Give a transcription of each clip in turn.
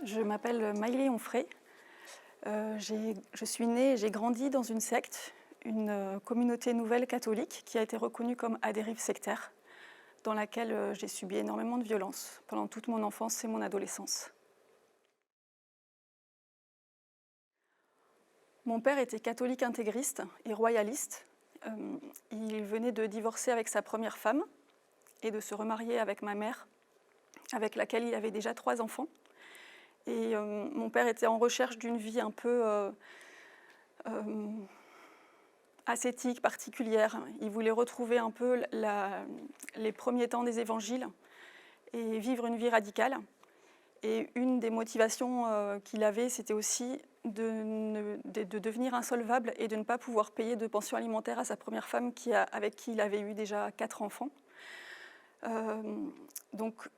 Je m'appelle Maïlé Onfray. Je suis née et j'ai grandi dans une secte, une communauté nouvelle catholique qui a été reconnue comme à dérive sectaire, dans laquelle j'ai subi énormément de violences pendant toute mon enfance et mon adolescence. Mon père était catholique intégriste et royaliste. Il venait de divorcer avec sa première femme et de se remarier avec ma mère, avec laquelle il avait déjà 3 enfants. Et mon père était en recherche d'une vie un peu ascétique, particulière. Il voulait retrouver un peu les premiers temps des évangiles et vivre une vie radicale. Et une des motivations qu'il avait, c'était aussi de devenir insolvable et de ne pas pouvoir payer de pension alimentaire à sa première femme avec qui il avait eu déjà 4 enfants. Donc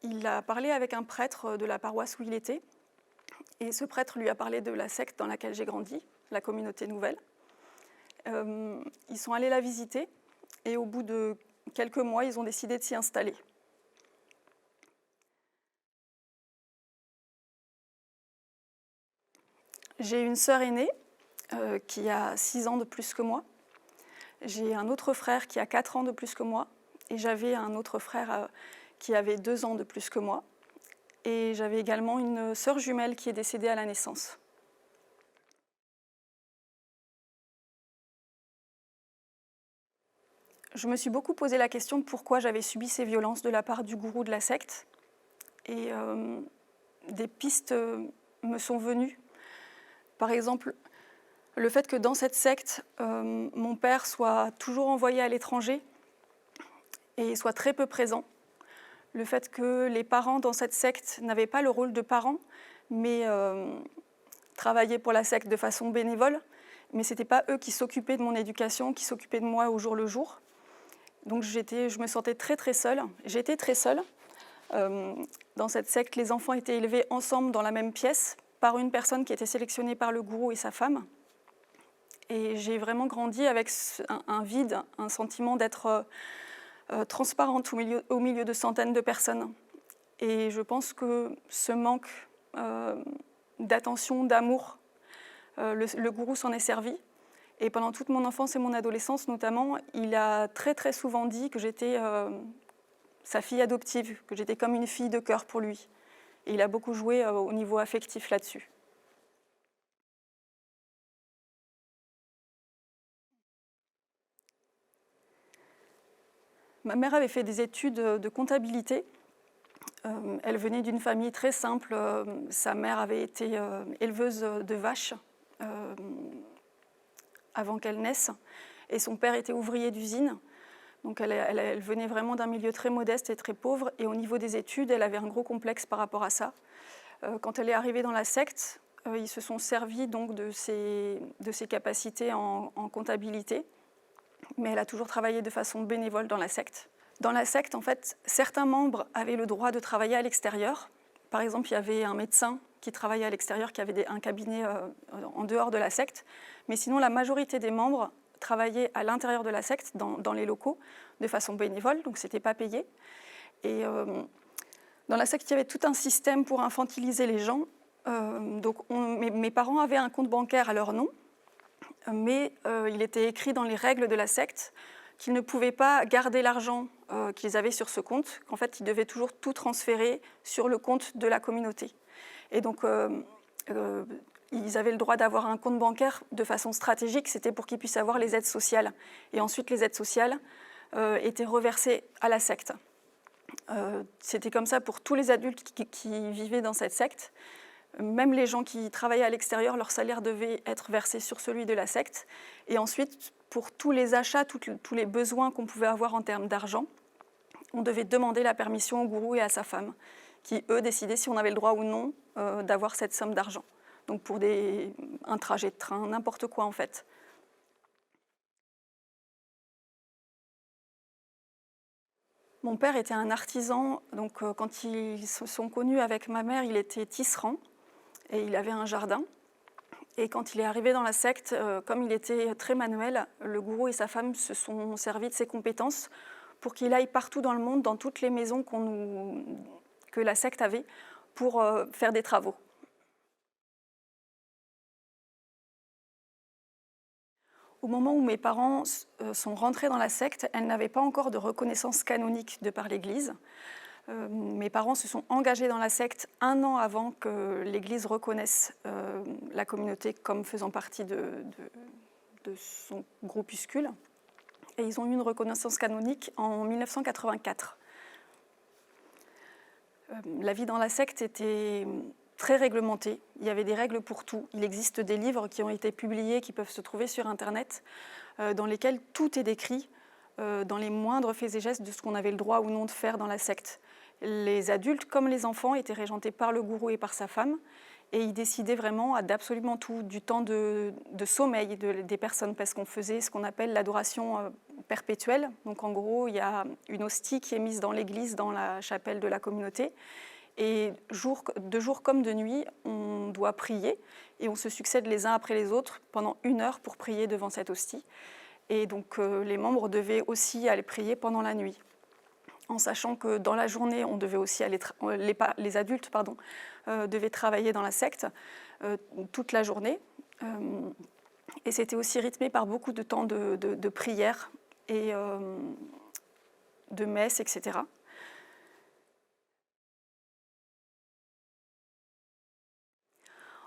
il a parlé avec un prêtre de la paroisse où il était. Et ce prêtre lui a parlé de la secte dans laquelle j'ai grandi, la communauté nouvelle. Ils sont allés la visiter et au bout de quelques mois, ils ont décidé de s'y installer. J'ai une sœur aînée qui a 6 ans de plus que moi. J'ai un autre frère qui a 4 ans de plus que moi. Et j'avais un autre frère qui avait 2 ans de plus que moi. Et j'avais également une sœur jumelle qui est décédée à la naissance. Je me suis beaucoup posé la question pourquoi j'avais subi ces violences de la part du gourou de la secte. Et des pistes me sont venues. Par exemple, le fait que dans cette secte, mon père soit toujours envoyé à l'étranger et soit très peu présent. Le fait que les parents dans cette secte n'avaient pas le rôle de parents, mais travaillaient pour la secte de façon bénévole. Mais ce n'était pas eux qui s'occupaient de mon éducation, qui s'occupaient de moi au jour le jour. Donc je me sentais très très seule. J'étais très seule. Dans cette secte, les enfants étaient élevés ensemble dans la même pièce par une personne qui était sélectionnée par le gourou et sa femme. Et j'ai vraiment grandi avec un vide, un sentiment d'être transparente au milieu de centaines de personnes. Et je pense que ce manque d'attention, d'amour, le gourou s'en est servi. Et pendant toute mon enfance et mon adolescence notamment, il a très très souvent dit que j'étais sa fille adoptive, que j'étais comme une fille de cœur pour lui. Et il a beaucoup joué au niveau affectif là-dessus. Ma mère avait fait des études de comptabilité. Elle venait d'une famille très simple. Sa mère avait été éleveuse de vaches avant qu'elle naisse. Et son père était ouvrier d'usine. Donc elle venait vraiment d'un milieu très modeste et très pauvre. Et au niveau des études, elle avait un gros complexe par rapport à ça. Quand elle est arrivée dans la secte, ils se sont servis donc de ses capacités en comptabilité. Mais elle a toujours travaillé de façon bénévole dans la secte. Dans la secte, en fait, certains membres avaient le droit de travailler à l'extérieur. Par exemple, il y avait un médecin qui travaillait à l'extérieur, qui avait un cabinet en dehors de la secte. Mais sinon, la majorité des membres travaillaient à l'intérieur de la secte, dans les locaux, de façon bénévole, donc ce n'était pas payé. Et dans la secte, il y avait tout un système pour infantiliser les gens. Mes parents avaient un compte bancaire à leur nom, mais il était écrit dans les règles de la secte qu'ils ne pouvaient pas garder l'argent qu'ils avaient sur ce compte, qu'en fait, ils devaient toujours tout transférer sur le compte de la communauté. Et donc, ils avaient le droit d'avoir un compte bancaire de façon stratégique, c'était pour qu'ils puissent avoir les aides sociales. Et ensuite, les aides sociales étaient reversées à la secte. C'était comme ça pour tous les adultes qui vivaient dans cette secte. Même les gens qui travaillaient à l'extérieur, leur salaire devait être versé sur celui de la secte. Et ensuite, pour tous les achats, tous les besoins qu'on pouvait avoir en termes d'argent, on devait demander la permission au gourou et à sa femme, qui, eux, décidaient si on avait le droit ou non d'avoir cette somme d'argent. Donc pour un trajet de train, n'importe quoi en fait. Mon père était un artisan, donc quand ils se sont connus avec ma mère, il était tisserand et il avait un jardin. Et quand il est arrivé dans la secte, comme il était très manuel, le gourou et sa femme se sont servis de ses compétences pour qu'il aille partout dans le monde, dans toutes les maisons que la secte avait, pour faire des travaux. Au moment où mes parents sont rentrés dans la secte, elles n'avaient pas encore de reconnaissance canonique de par l'Église. Mes parents se sont engagés dans la secte 1 an avant que l'Église reconnaisse la communauté comme faisant partie de son groupuscule. Et ils ont eu une reconnaissance canonique en 1984. La vie dans la secte était très réglementée. Il y avait des règles pour tout. Il existe des livres qui ont été publiés, qui peuvent se trouver sur Internet, dans lesquels tout est décrit dans les moindres faits et gestes de ce qu'on avait le droit ou non de faire dans la secte. Les adultes comme les enfants étaient régentés par le gourou et par sa femme, et ils décidaient vraiment d'absolument tout, du temps de sommeil des personnes, parce qu'on faisait ce qu'on appelle l'adoration perpétuelle. Donc en gros, il y a une hostie qui est mise dans l'église, dans la chapelle de la communauté, et de jour comme de nuit, on doit prier, et on se succède les uns après les autres pendant 1 heure pour prier devant cette hostie. Et donc les membres devaient aussi aller prier pendant la nuit, en sachant que dans la journée, on devait aussi aller les adultes devaient travailler dans la secte toute la journée. Et c'était aussi rythmé par beaucoup de temps de prière et de messe, etc.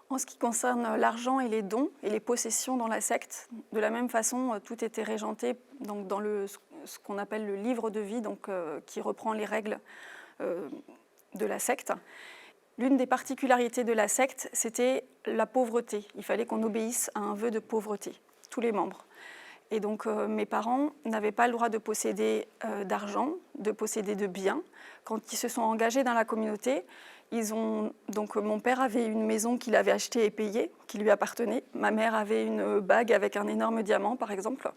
En ce qui concerne l'argent et les dons et les possessions dans la secte, de la même façon, tout était régenté donc, dans ce qu'on appelle le livre de vie, donc, qui reprend les règles de la secte. L'une des particularités de la secte, c'était la pauvreté. Il fallait qu'on obéisse à un vœu de pauvreté, tous les membres. Et donc mes parents n'avaient pas le droit de posséder d'argent, de posséder de biens. Quand ils se sont engagés dans la communauté, donc mon père avait une maison qu'il avait achetée et payée, qui lui appartenait. Ma mère avait une bague avec un énorme diamant, par exemple.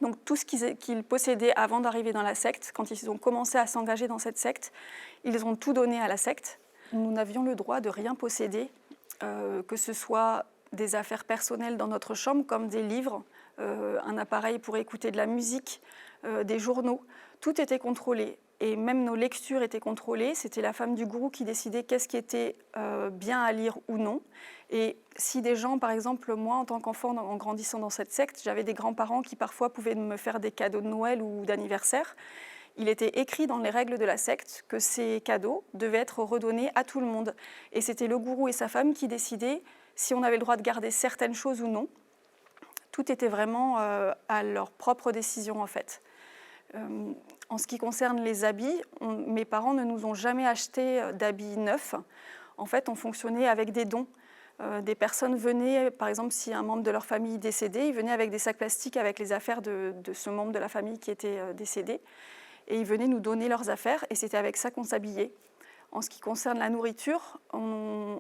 Donc tout ce qu'ils possédaient avant d'arriver dans la secte, quand ils ont commencé à s'engager dans cette secte, ils ont tout donné à la secte. Nous n'avions le droit de rien posséder, que ce soit des affaires personnelles dans notre chambre, comme des livres, un appareil pour écouter de la musique, des journaux. Tout était contrôlé. Et même nos lectures étaient contrôlées. C'était la femme du gourou qui décidait qu'est-ce qui était bien à lire ou non. Et si des gens, par exemple, moi, en tant qu'enfant, en grandissant dans cette secte, j'avais des grands-parents qui parfois pouvaient me faire des cadeaux de Noël ou d'anniversaire, il était écrit dans les règles de la secte que ces cadeaux devaient être redonnés à tout le monde. Et c'était le gourou et sa femme qui décidaient si on avait le droit de garder certaines choses ou non. Tout était vraiment à leur propre décision, en fait. En ce qui concerne les habits, mes parents ne nous ont jamais acheté d'habits neufs. En fait, on fonctionnait avec des dons. Des personnes venaient, par exemple, si un membre de leur famille décédait, ils venaient avec des sacs plastiques avec les affaires de ce membre de la famille qui était décédé. Et ils venaient nous donner leurs affaires, et c'était avec ça qu'on s'habillait. En ce qui concerne la nourriture, on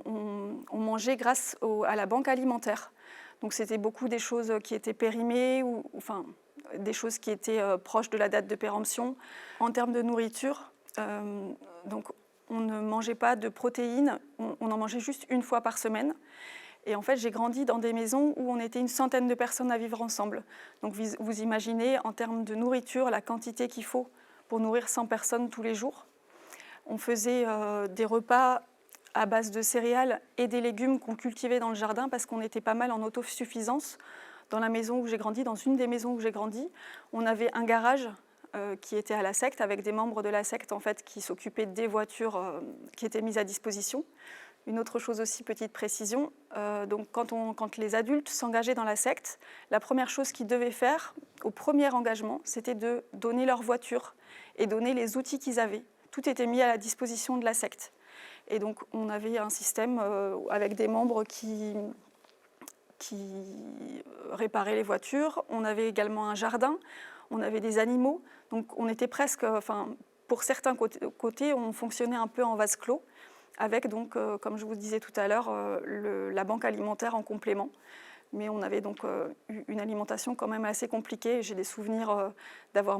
mangeait grâce à la banque alimentaire. Donc c'était beaucoup des choses qui étaient périmées, enfin des choses qui étaient proches de la date de péremption. En termes de nourriture, donc on ne mangeait pas de protéines, on en mangeait juste 1 fois par semaine. Et en fait, j'ai grandi dans des maisons où on était une centaine de personnes à vivre ensemble. Donc vous imaginez, en termes de nourriture, la quantité qu'il faut pour nourrir 100 personnes tous les jours. On faisait des repas à base de céréales et des légumes qu'on cultivait dans le jardin parce qu'on était pas mal en autosuffisance. Dans la maison où j'ai grandi, dans une des maisons où j'ai grandi, on avait un garage qui était à la secte, avec des membres de la secte en fait, qui s'occupaient des voitures qui étaient mises à disposition. Une autre chose aussi, petite précision, donc quand les adultes s'engageaient dans la secte, la première chose qu'ils devaient faire au premier engagement, c'était de donner leur voiture et donner les outils qu'ils avaient. Tout était mis à la disposition de la secte. Et donc on avait un système avec des membres qui réparaient les voitures. On avait également un jardin, on avait des animaux. Donc on était presque, pour certains côtés, on fonctionnait un peu en vase clos, avec donc, comme je vous disais tout à l'heure, la banque alimentaire en complément. Mais on avait donc eu une alimentation quand même assez compliquée. J'ai des souvenirs d'avoir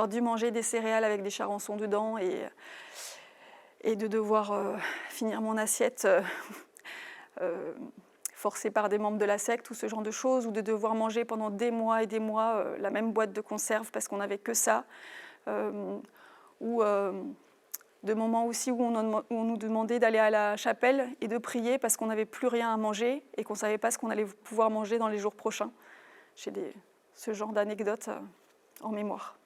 dû manger des céréales avec des charançons dedans et de devoir finir mon assiette forcée par des membres de la secte ou ce genre de choses, ou de devoir manger pendant des mois et des mois la même boîte de conserve parce qu'on n'avait que ça. Ou de moments aussi où on nous demandait d'aller à la chapelle et de prier parce qu'on n'avait plus rien à manger et qu'on ne savait pas ce qu'on allait pouvoir manger dans les jours prochains. J'ai ce genre d'anecdotes en mémoire.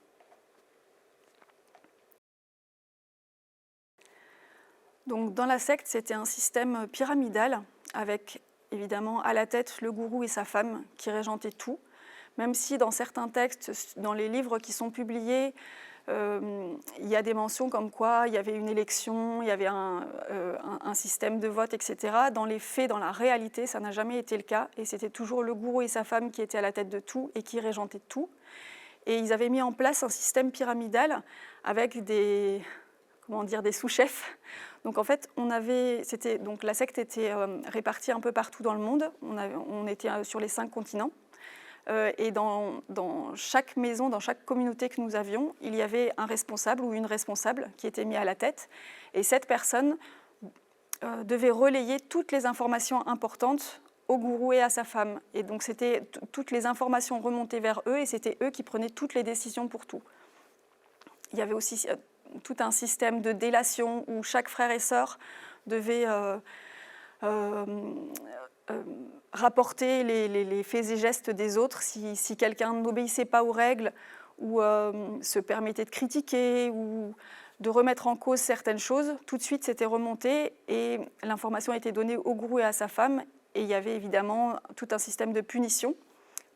Donc, dans la secte, c'était un système pyramidal avec évidemment à la tête le gourou et sa femme qui régentaient tout, même si dans certains textes, dans les livres qui sont publiés, il y a des mentions comme quoi il y avait une élection, il y avait un système de vote, etc. Dans les faits, dans la réalité, ça n'a jamais été le cas et c'était toujours le gourou et sa femme qui étaient à la tête de tout et qui régentaient tout. Et ils avaient mis en place un système pyramidal avec des sous-chefs. Donc en fait, la secte était répartie un peu partout dans le monde. On était sur les 5 continents. Et dans chaque maison, dans chaque communauté que nous avions, il y avait un responsable ou une responsable qui était mis à la tête. Et cette personne devait relayer toutes les informations importantes au gourou et à sa femme. Et donc toutes les informations remontaient vers eux et c'était eux qui prenaient toutes les décisions pour tout. Il y avait aussi tout un système de délation où chaque frère et sœur devait rapporter les faits et gestes des autres si quelqu'un n'obéissait pas aux règles ou se permettait de critiquer ou de remettre en cause certaines choses. Tout de suite, c'était remonté et l'information a été donnée au gourou et à sa femme. Et il y avait évidemment tout un système de punition.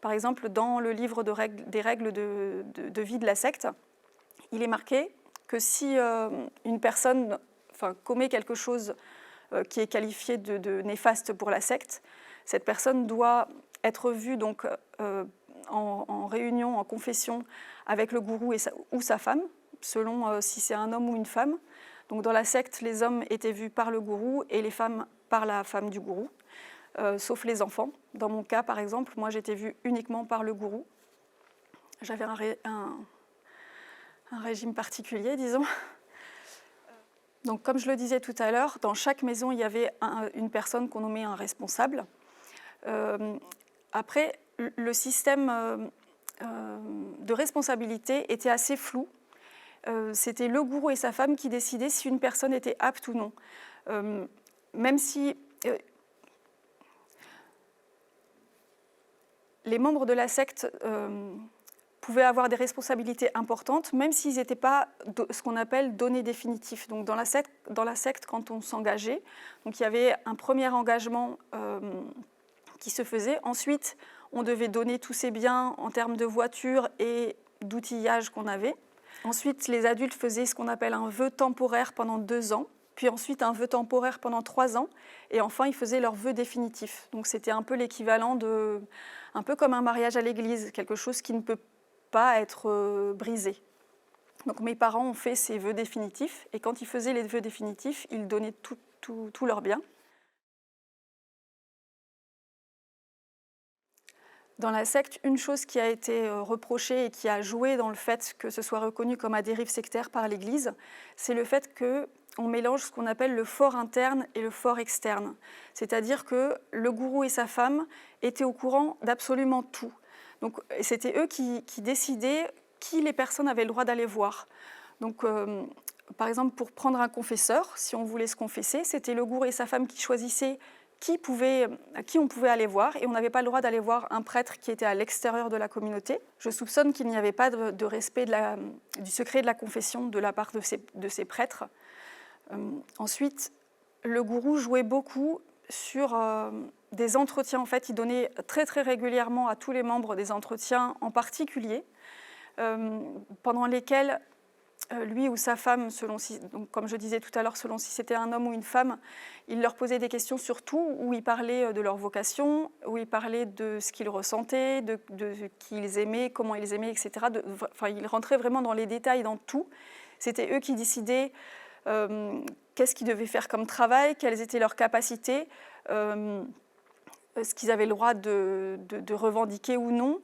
Par exemple, dans le livre des règles de vie de la secte, il est marqué que si une personne commet quelque chose qui est qualifié de néfaste pour la secte, cette personne doit être vue donc, en réunion, en confession avec le gourou ou sa femme, selon si c'est un homme ou une femme. Donc dans la secte, les hommes étaient vus par le gourou et les femmes par la femme du gourou, sauf les enfants. Dans mon cas, par exemple, moi j'étais vue uniquement par le gourou. J'avais un régime particulier, disons. Donc, comme je le disais tout à l'heure, dans chaque maison, il y avait une personne qu'on nommait un responsable. Après, le système de responsabilité était assez flou. C'était le gourou et sa femme qui décidaient si une personne était apte ou non. Même si les membres de la secte pouvaient avoir des responsabilités importantes, même s'ils n'étaient pas ce qu'on appelle donnés définitifs. Donc dans la secte, quand on s'engageait, donc il y avait un premier engagement qui se faisait. Ensuite, on devait donner tous ses biens en termes de voiture et d'outillage qu'on avait. Ensuite, les adultes faisaient ce qu'on appelle un vœu temporaire pendant 2 ans, puis ensuite un vœu temporaire pendant 3 ans, et enfin, ils faisaient leur vœu définitif. Donc c'était un peu l'équivalent un peu comme un mariage à l'église, quelque chose qui ne peut pas être brisé. Donc mes parents ont fait ces vœux définitifs, et quand ils faisaient les vœux définitifs, ils donnaient tous leurs biens. Dans la secte, une chose qui a été reprochée et qui a joué dans le fait que ce soit reconnu comme à dérive sectaire par l'Église, c'est le fait qu'on mélange ce qu'on appelle le fort interne et le fort externe. C'est-à-dire que le gourou et sa femme étaient au courant d'absolument tout. Donc c'était eux qui décidaient qui les personnes avaient le droit d'aller voir. Donc par exemple, pour prendre un confesseur, si on voulait se confesser, c'était le gourou et sa femme qui choisissaient qui on pouvait aller voir, et on n'avait pas le droit d'aller voir un prêtre qui était à l'extérieur de la communauté. Je soupçonne qu'il n'y avait pas de respect du secret de la confession de la part de ces prêtres. Ensuite, le gourou jouait beaucoup sur des entretiens. En fait, il donnait très très régulièrement à tous les membres des entretiens en particulier, pendant lesquels lui ou sa femme, donc comme je disais tout à l'heure, selon si c'était un homme ou une femme, il leur posait des questions sur tout, où il parlait de leur vocation, où il parlait de ce qu'ils ressentaient, de qui ils aimaient, comment ils aimaient, etc. Il rentrait vraiment dans les détails, dans tout. C'était eux qui décidaient qu'est-ce qu'ils devaient faire comme travail, quelles étaient leurs capacités, ce qu'ils avaient le droit de revendiquer ou non,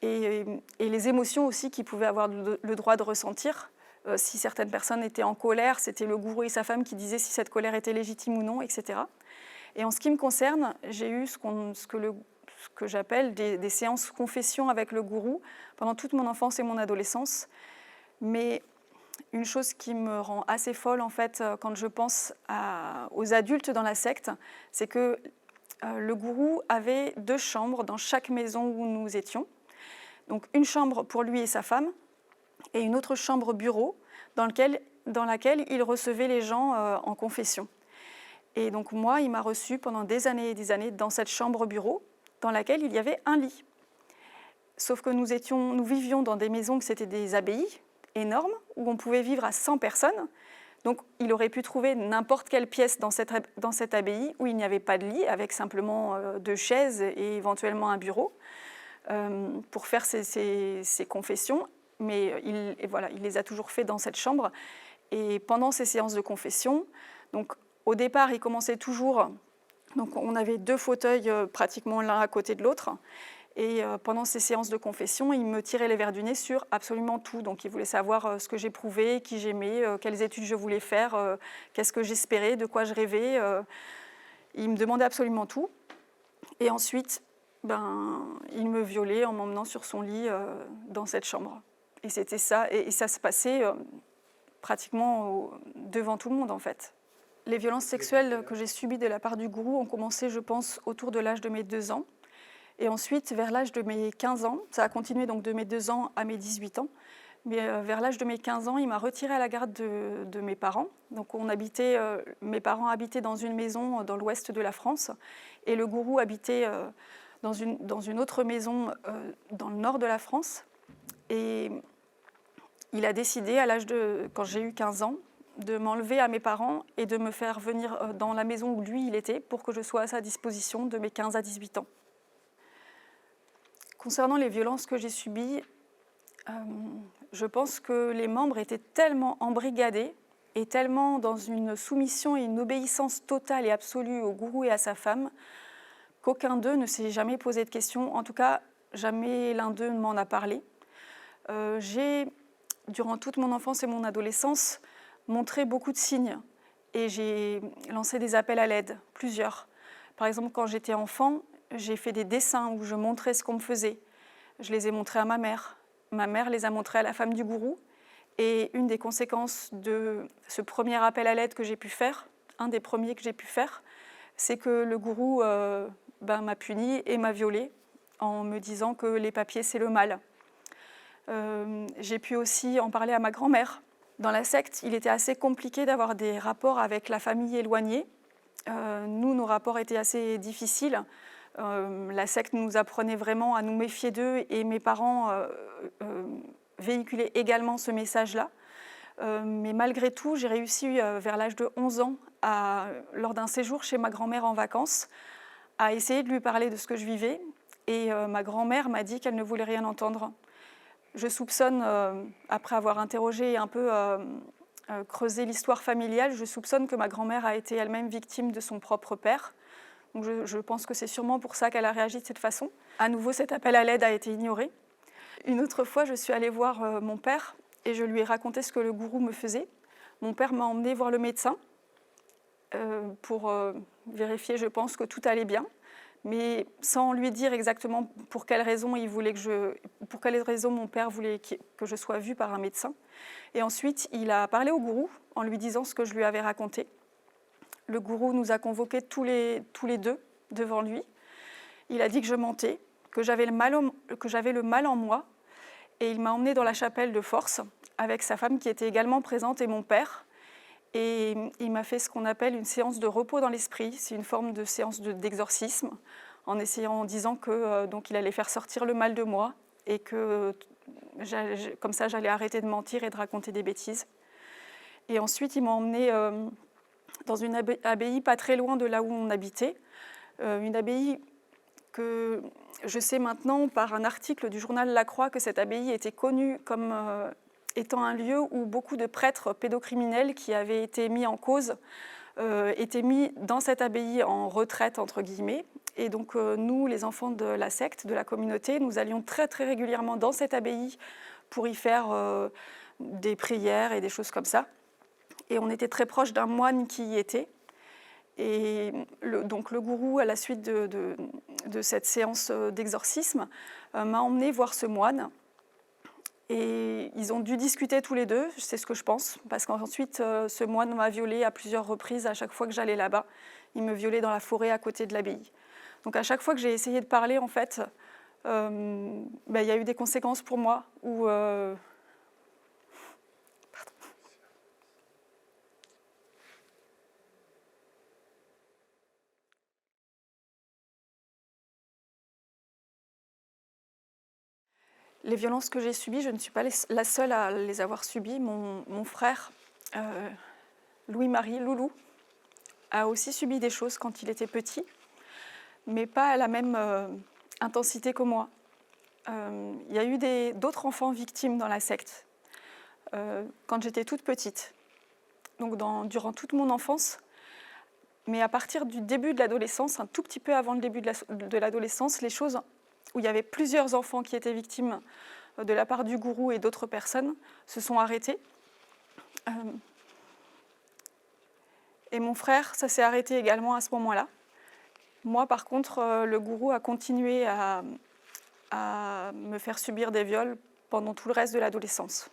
et les émotions aussi qu'ils pouvaient avoir le droit de ressentir. Si certaines personnes étaient en colère, c'était le gourou et sa femme qui disaient si cette colère était légitime ou non, etc. Et en ce qui me concerne, j'ai eu ce que j'appelle des séances confession avec le gourou pendant toute mon enfance et mon adolescence. Mais une chose qui me rend assez folle en fait quand je pense aux adultes dans la secte, c'est que le gourou avait 2 chambres dans chaque maison où nous étions. Donc une chambre pour lui et sa femme et une autre chambre bureau dans laquelle il recevait les gens en confession. Et donc moi, il m'a reçue pendant des années et des années dans cette chambre bureau dans laquelle il y avait un lit. Sauf que nous vivions dans des maisons que c'était des abbayes énormes où on pouvait vivre à 100 personnes. Donc il aurait pu trouver n'importe quelle pièce dans cette abbaye où il n'y avait pas de lit, avec simplement 2 chaises et éventuellement un bureau pour faire ses confessions. Mais il les a toujours fait dans cette chambre. Et pendant ces séances de confession, donc au départ, il commençait toujours. Donc on avait 2 fauteuils pratiquement l'un à côté de l'autre. Et pendant ces séances de confession, il me tirait les verres du nez sur absolument tout. Donc il voulait savoir ce que j'éprouvais, qui j'aimais, quelles études je voulais faire, qu'est-ce que j'espérais, de quoi je rêvais. Il me demandait absolument tout. Et ensuite, il me violait en m'emmenant sur son lit dans cette chambre. Et c'était ça. Et ça se passait pratiquement devant tout le monde en fait. Les violences sexuelles que j'ai subies de la part du gourou ont commencé, je pense, autour de l'âge de mes 2 ans. Et ensuite, vers l'âge de mes 15 ans, ça a continué donc de mes 2 ans à mes 18 ans, mais vers l'âge de mes 15 ans, il m'a retirée à la garde de mes parents. Donc mes parents habitaient dans une maison dans l'ouest de la France, et le gourou habitait dans une autre maison dans le nord de la France. Et il a décidé, quand j'ai eu 15 ans, de m'enlever à mes parents et de me faire venir dans la maison où lui, il était, pour que je sois à sa disposition de mes 15 à 18 ans. Concernant les violences que j'ai subies, je pense que les membres étaient tellement embrigadés et tellement dans une soumission et une obéissance totale et absolue au gourou et à sa femme qu'aucun d'eux ne s'est jamais posé de questions. En tout cas, jamais l'un d'eux ne m'en a parlé. J'ai, durant toute mon enfance et mon adolescence, montré beaucoup de signes et j'ai lancé des appels à l'aide, plusieurs. Par exemple, quand j'étais enfant, j'ai fait des dessins où je montrais ce qu'on me faisait. Je les ai montrés à ma mère. Ma mère les a montrés à la femme du gourou. Et une des conséquences de ce premier appel à l'aide que j'ai pu faire, un des premiers que j'ai pu faire, c'est que le gourou m'a puni et m'a violée en me disant que les papiers, c'est le mal. J'ai pu aussi en parler à ma grand-mère. Dans la secte, il était assez compliqué d'avoir des rapports avec la famille éloignée. Nous, nos rapports étaient assez difficiles. La secte nous apprenait vraiment à nous méfier d'eux et mes parents véhiculaient également ce message-là. Mais malgré tout, j'ai réussi vers l'âge de 11 ans, lors d'un séjour chez ma grand-mère en vacances, à essayer de lui parler de ce que je vivais. Et ma grand-mère m'a dit qu'elle ne voulait rien entendre. Je soupçonne, après avoir interrogé et un peu creusé l'histoire familiale, je soupçonne que ma grand-mère a été elle-même victime de son propre père. Donc je pense que c'est sûrement pour ça qu'elle a réagi de cette façon. À nouveau, cet appel à l'aide a été ignoré. Une autre fois, je suis allée voir mon père et je lui ai raconté ce que le gourou me faisait. Mon père m'a emmenée voir le médecin pour vérifier, je pense, que tout allait bien, mais sans lui dire exactement pour quelles raisons mon père voulait que je sois vue par un médecin. Et ensuite, il a parlé au gourou en lui disant ce que je lui avais raconté. Le gourou nous a convoqués tous les 2 devant lui. Il a dit que je mentais, que j'avais le mal en moi. Et il m'a emmenée dans la chapelle de force avec sa femme qui était également présente et mon père. Et il m'a fait ce qu'on appelle une séance de repos dans l'esprit. C'est une forme de séance d'exorcisme en disant que donc il allait faire sortir le mal de moi et que comme ça j'allais arrêter de mentir et de raconter des bêtises. Et ensuite, ils m'ont emmenée dans une abbaye pas très loin de là où on habitait, une abbaye que je sais maintenant par un article du journal La Croix que cette abbaye était connue comme étant un lieu où beaucoup de prêtres pédocriminels qui avaient été mis en cause étaient mis dans cette abbaye en retraite, entre guillemets. Et donc nous, les enfants de la secte, de la communauté, nous allions très très régulièrement dans cette abbaye pour y faire des prières et des choses comme ça. Et on était très proche d'un moine qui y était. Et donc le gourou, à la suite de cette séance d'exorcisme, m'a emmenée voir ce moine. Et ils ont dû discuter tous les deux, c'est ce que je pense, parce qu'ensuite, ce moine m'a violée à plusieurs reprises à chaque fois que j'allais là-bas. Il me violait dans la forêt à côté de l'abbaye. Donc à chaque fois que j'ai essayé de parler, en fait, il y a eu des conséquences pour moi où... Les violences que j'ai subies, je ne suis pas la seule à les avoir subies. Mon frère, Louis-Marie, Loulou, a aussi subi des choses quand il était petit, mais pas à la même intensité que moi. Il y a eu d'autres enfants victimes dans la secte quand j'étais toute petite, donc durant toute mon enfance. Mais à partir du début de l'adolescence, un tout petit peu avant le début de l'adolescence, les choses où il y avait plusieurs enfants qui étaient victimes de la part du gourou et d'autres personnes se sont arrêtées. Et mon frère, ça s'est arrêté également à ce moment-là. Moi, par contre, le gourou a continué à me faire subir des viols pendant tout le reste de l'adolescence.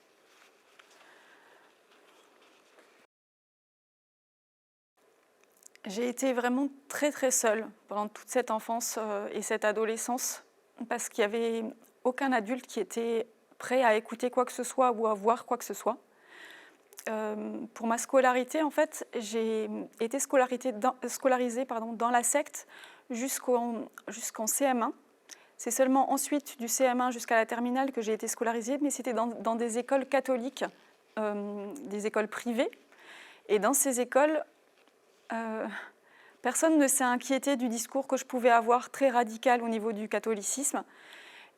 J'ai été vraiment très très seule pendant toute cette enfance et cette adolescence parce qu'il n'y avait aucun adulte qui était prêt à écouter quoi que ce soit ou à voir quoi que ce soit. Pour ma scolarité, en fait, j'ai été scolarisée dans la secte jusqu'en CM1. C'est seulement ensuite du CM1 jusqu'à la terminale que j'ai été scolarisée, mais c'était dans des écoles catholiques, des écoles privées. Et dans ces écoles, personne ne s'est inquiété du discours que je pouvais avoir très radical au niveau du catholicisme.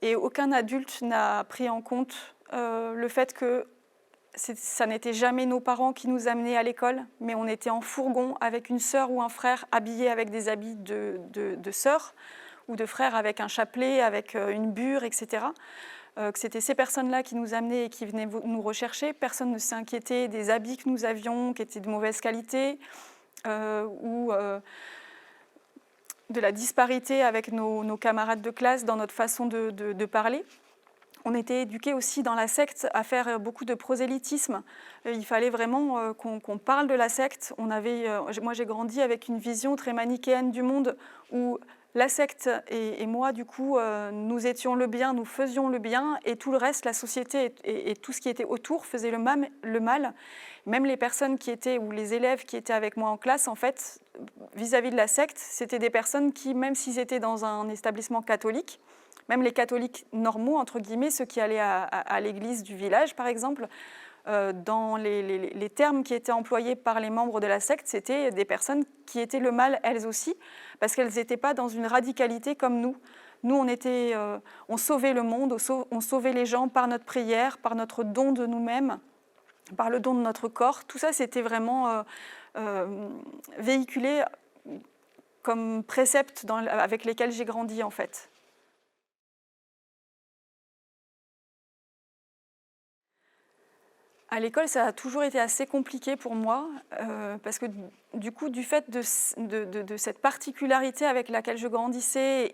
Et aucun adulte n'a pris en compte le fait que ça n'était jamais nos parents qui nous amenaient à l'école, mais on était en fourgon avec une sœur ou un frère habillés avec des habits de sœur ou de frère avec un chapelet, avec une bure, etc. Que c'était ces personnes-là qui nous amenaient et qui venaient nous rechercher. Personne ne s'est inquiété des habits que nous avions, qui étaient de mauvaise qualité, ou de la disparité avec nos camarades de classe dans notre façon de parler. On était éduqués aussi dans la secte à faire beaucoup de prosélytisme. Il fallait vraiment qu'on parle de la secte. Moi, j'ai grandi avec une vision très manichéenne du monde où la secte et moi, du coup, nous étions le bien, nous faisions le bien, et tout le reste, la société et tout ce qui était autour faisait le mal. Même les personnes qui étaient, ou les élèves qui étaient avec moi en classe, en fait, vis-à-vis de la secte, c'était des personnes qui, même s'ils étaient dans un établissement catholique, même les catholiques normaux, entre guillemets, ceux qui allaient à l'église du village, par exemple, dans les termes qui étaient employés par les membres de la secte, c'était des personnes qui étaient le mal elles aussi, parce qu'elles n'étaient pas dans une radicalité comme nous. Nous, on sauvait le monde, on sauvait les gens par notre prière, par notre don de nous-mêmes, par le don de notre corps. Tout ça, c'était vraiment véhiculé comme préceptes avec lesquels j'ai grandi, en fait. À l'école, ça a toujours été assez compliqué pour moi, parce que du coup, du fait de cette particularité avec laquelle je grandissais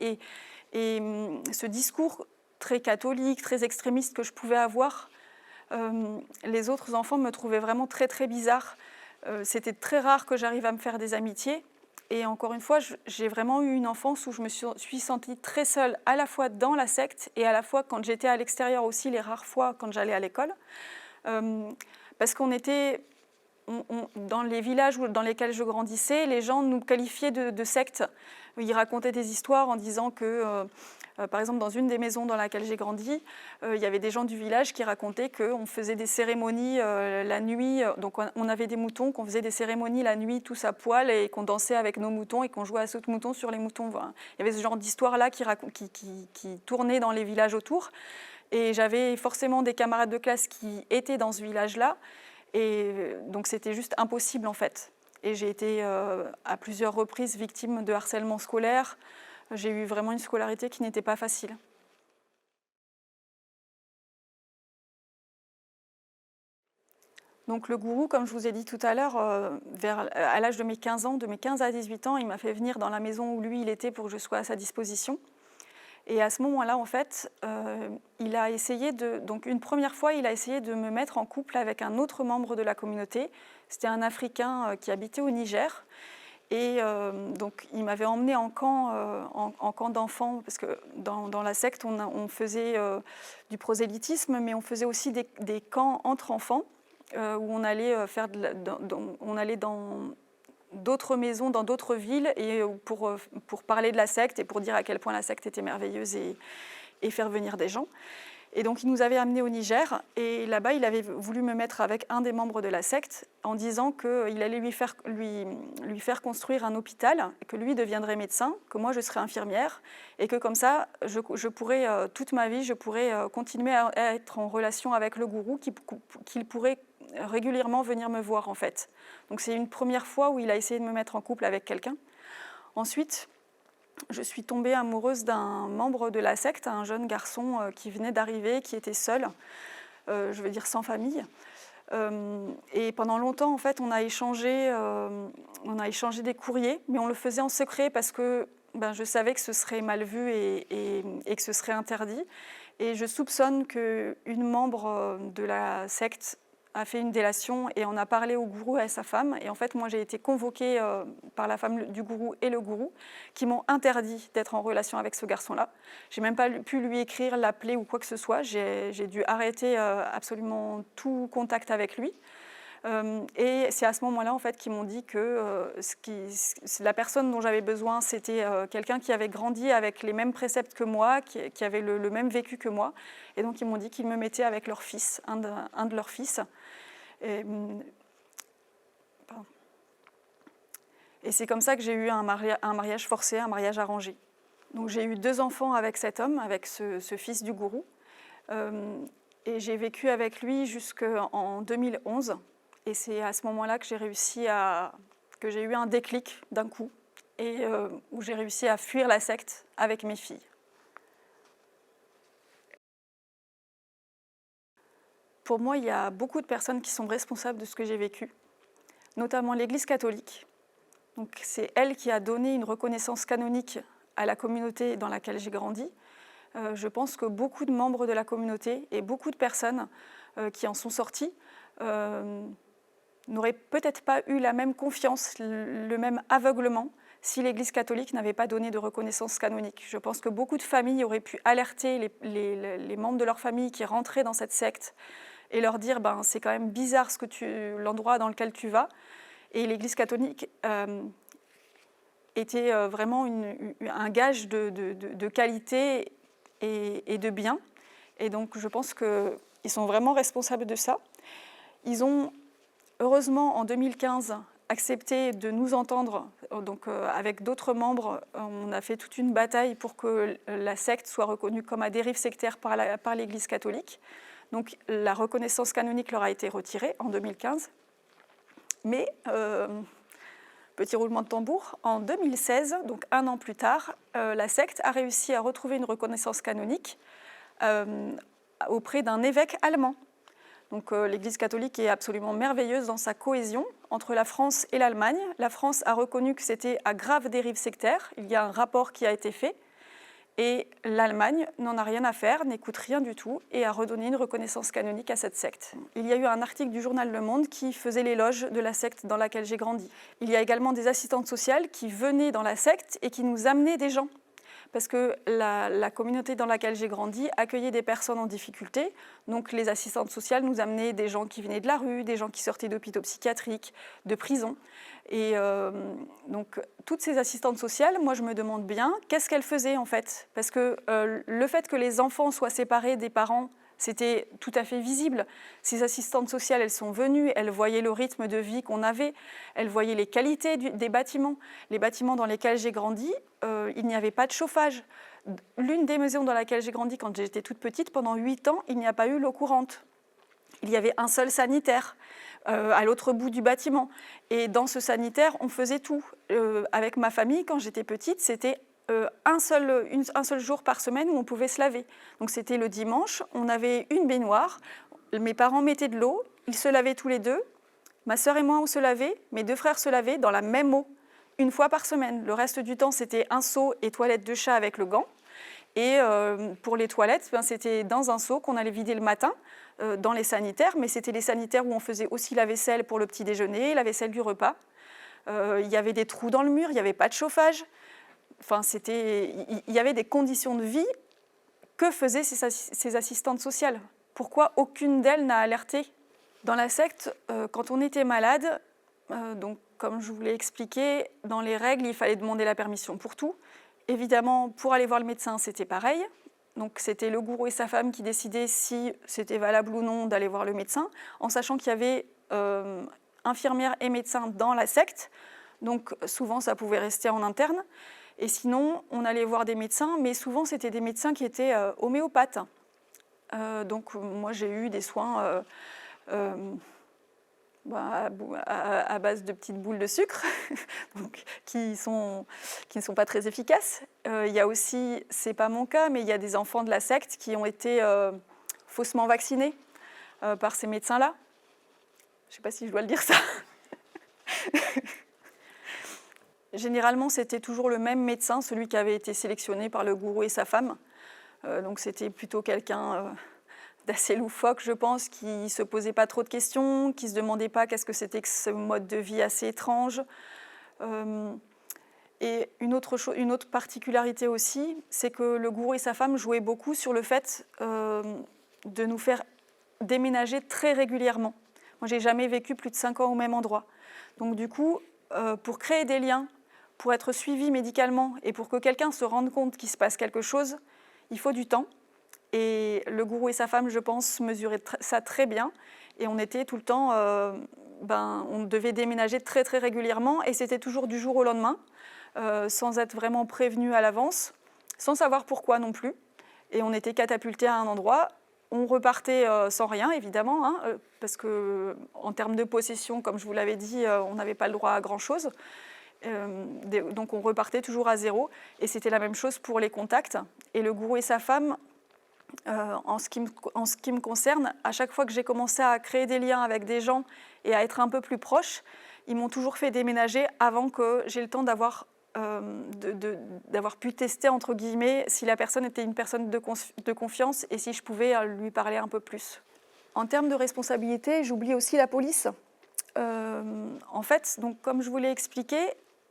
et ce discours très catholique, très extrémiste que je pouvais avoir, les autres enfants me trouvaient vraiment très très bizarre. C'était très rare que j'arrive à me faire des amitiés. Et encore une fois, j'ai vraiment eu une enfance où je me suis sentie très seule, à la fois dans la secte et à la fois quand j'étais à l'extérieur aussi, les rares fois quand j'allais à l'école. Parce qu'on était, dans les villages dans lesquels je grandissais, les gens nous qualifiaient de secte. Ils racontaient des histoires en disant que, par exemple, dans une des maisons dans laquelle j'ai grandi, il y avait des gens du village qui racontaient qu'on faisait des cérémonies la nuit. Donc on avait des moutons, qu'on faisait des cérémonies la nuit tous à poil et qu'on dansait avec nos moutons et qu'on jouait à saute-mouton sur les moutons. Voilà. Il y avait ce genre d'histoire-là qui tournait dans les villages autour. Et j'avais forcément des camarades de classe qui étaient dans ce village-là. Et donc c'était juste impossible en fait. Et j'ai été à plusieurs reprises victime de harcèlement scolaire. J'ai eu vraiment une scolarité qui n'était pas facile. Donc le gourou, comme je vous ai dit tout à l'heure, à l'âge de mes 15 ans, de mes 15 à 18 ans, il m'a fait venir dans la maison où lui il était pour que je sois à sa disposition. Et à ce moment-là, en fait, il a essayé donc une première fois, il a essayé de me mettre en couple avec un autre membre de la communauté. C'était un Africain qui habitait au Niger. Et donc, il m'avait emmenée en camp d'enfants, parce que dans la secte, on faisait du prosélytisme, mais on faisait aussi des camps entre enfants, où on allait on allait dans d'autres maisons, dans d'autres villes, et pour parler de la secte et pour dire à quel point la secte était merveilleuse et faire venir des gens. Et donc il nous avait amenés au Niger, et là-bas il avait voulu me mettre avec un des membres de la secte en disant qu'il allait lui faire construire un hôpital, que lui deviendrait médecin, que moi je serais infirmière, et que comme ça, je pourrais, toute ma vie, je pourrais continuer à être en relation avec le gourou, qu'il pourrait régulièrement venir me voir en fait. Donc c'est une première fois où il a essayé de me mettre en couple avec quelqu'un. Ensuite, je suis tombée amoureuse d'un membre de la secte, un jeune garçon qui venait d'arriver, qui était seul, je veux dire sans famille. Et pendant longtemps, en fait, on a échangé des courriers, mais on le faisait en secret parce que je savais que ce serait mal vu et que ce serait interdit. Et je soupçonne qu'une membre de la secte a fait une délation et en a parlé au gourou et à sa femme. Et en fait, moi, j'ai été convoquée par la femme du gourou et le gourou qui m'ont interdit d'être en relation avec ce garçon-là. Je n'ai même pas pu lui écrire, l'appeler ou quoi que ce soit. J'ai dû arrêter absolument tout contact avec lui. Et c'est à ce moment-là en fait, qu'ils m'ont dit que la personne dont j'avais besoin, c'était quelqu'un qui avait grandi avec les mêmes préceptes que moi, qui avait le même vécu que moi. Et donc ils m'ont dit qu'ils me mettaient avec leur fils, un de leurs fils. Et c'est comme ça que j'ai eu un mariage forcé, un mariage arrangé. Donc j'ai eu 2 enfants avec cet homme, avec ce fils du gourou. Et j'ai vécu avec lui jusqu'en 2011. Et c'est à ce moment-là que j'ai eu un déclic d'un coup, et où j'ai réussi à fuir la secte avec mes filles. Pour moi, il y a beaucoup de personnes qui sont responsables de ce que j'ai vécu, notamment l'Église catholique. Donc, c'est elle qui a donné une reconnaissance canonique à la communauté dans laquelle j'ai grandi. Je pense que beaucoup de membres de la communauté et beaucoup de personnes qui en sont sorties n'auraient peut-être pas eu la même confiance, le même aveuglement si l'Église catholique n'avait pas donné de reconnaissance canonique. Je pense que beaucoup de familles auraient pu alerter les membres de leur famille qui rentraient dans cette secte et leur dire c'est quand même bizarre l'endroit dans lequel tu vas. Et l'Église catholique était vraiment un gage de qualité et de bien. Et donc je pense qu'ils sont vraiment responsables de ça. Ils ont heureusement en 2015 accepté de nous entendre. Donc avec d'autres membres, on a fait toute une bataille pour que la secte soit reconnue comme à dérive sectaire par l'Église catholique. Donc la reconnaissance canonique leur a été retirée en 2015. Mais, petit roulement de tambour, en 2016, donc 1 an plus tard, la secte a réussi à retrouver une reconnaissance canonique auprès d'un évêque allemand. Donc l'Église catholique est absolument merveilleuse dans sa cohésion entre la France et l'Allemagne. La France a reconnu que c'était à grave dérive sectaire. Il y a un rapport qui a été fait. Et l'Allemagne n'en a rien à faire, n'écoute rien du tout et a redonné une reconnaissance canonique à cette secte. Il y a eu un article du journal Le Monde qui faisait l'éloge de la secte dans laquelle j'ai grandi. Il y a également des assistantes sociales qui venaient dans la secte et qui nous amenaient des gens. Parce que la communauté dans laquelle j'ai grandi accueillait des personnes en difficulté. Donc les assistantes sociales nous amenaient des gens qui venaient de la rue, des gens qui sortaient d'hôpitaux psychiatriques, de prison. Et donc toutes ces assistantes sociales, moi je me demande bien qu'est-ce qu'elles faisaient en fait. Parce que le fait que les enfants soient séparés des parents, c'était tout à fait visible. Ces assistantes sociales, elles sont venues, elles voyaient le rythme de vie qu'on avait, elles voyaient les qualités des bâtiments. Les bâtiments dans lesquels j'ai grandi, il n'y avait pas de chauffage. L'une des maisons dans laquelle j'ai grandi quand j'étais toute petite, pendant 8 ans, il n'y a pas eu l'eau courante. Il y avait un seul sanitaire à l'autre bout du bâtiment. Et dans ce sanitaire, on faisait tout. Avec ma famille, quand j'étais petite, c'était un seul jour par semaine où on pouvait se laver. Donc c'était le dimanche, on avait une baignoire, mes parents mettaient de l'eau, ils se lavaient tous les deux, ma sœur et moi on se lavait, mes 2 frères se lavaient dans la même eau, une fois par semaine. Le reste du temps c'était un seau et toilette de chat avec le gant. Et pour les toilettes, c'était dans un seau qu'on allait vider le matin, dans les sanitaires, mais c'était les sanitaires où on faisait aussi la vaisselle pour le petit déjeuner, la vaisselle du repas. Il y avait des trous dans le mur, il n'y avait pas de chauffage. Enfin, il y avait des conditions de vie. Que faisaient ces assistantes sociales? Pourquoi aucune d'elles n'a alerté? Dans la secte, quand on était malade, donc, comme je vous l'ai expliqué, dans les règles, il fallait demander la permission pour tout. Évidemment, pour aller voir le médecin, c'était pareil. Donc, c'était le gourou et sa femme qui décidaient si c'était valable ou non d'aller voir le médecin, en sachant qu'il y avait infirmières et médecins dans la secte. Donc, souvent, ça pouvait rester en interne. Et sinon, on allait voir des médecins, mais souvent, c'était des médecins qui étaient homéopathes. Donc, moi, j'ai eu des soins à base de petites boules de sucre, donc, qui ne sont pas très efficaces. Il y a aussi, c'est pas mon cas, mais il y a des enfants de la secte qui ont été faussement vaccinés par ces médecins-là. Je ne sais pas si je dois le dire ça. Généralement, c'était toujours le même médecin, celui qui avait été sélectionné par le gourou et sa femme. Donc c'était plutôt quelqu'un d'assez loufoque, je pense, qui ne se posait pas trop de questions, qui ne se demandait pas qu'est-ce que c'était que ce mode de vie assez étrange. Et une autre particularité aussi, c'est que le gourou et sa femme jouaient beaucoup sur le fait de nous faire déménager très régulièrement. Moi, je n'ai jamais vécu plus de 5 ans au même endroit. Donc du coup, pour créer des liens, pour être suivi médicalement et pour que quelqu'un se rende compte qu'il se passe quelque chose, il faut du temps. Et le gourou et sa femme, je pense, mesuraient ça très bien. Et on était tout le temps, on devait déménager très très régulièrement et c'était toujours du jour au lendemain, sans être vraiment prévenu à l'avance, sans savoir pourquoi non plus. Et on était catapultés à un endroit. On repartait sans rien, évidemment, hein, parce qu'en termes de possession, comme je vous l'avais dit, on n'avait pas le droit à grand-chose. Donc on repartait toujours à zéro. Et c'était la même chose pour les contacts. Et le gourou et sa femme, en ce qui me concerne, à chaque fois que j'ai commencé à créer des liens avec des gens et à être un peu plus proche, ils m'ont toujours fait déménager avant que j'ai le temps d'avoir pu tester, entre guillemets, si la personne était une personne de confiance et si je pouvais lui parler un peu plus. En termes de responsabilité, j'oublie aussi la police. En fait, donc, comme je vous l'ai expliqué,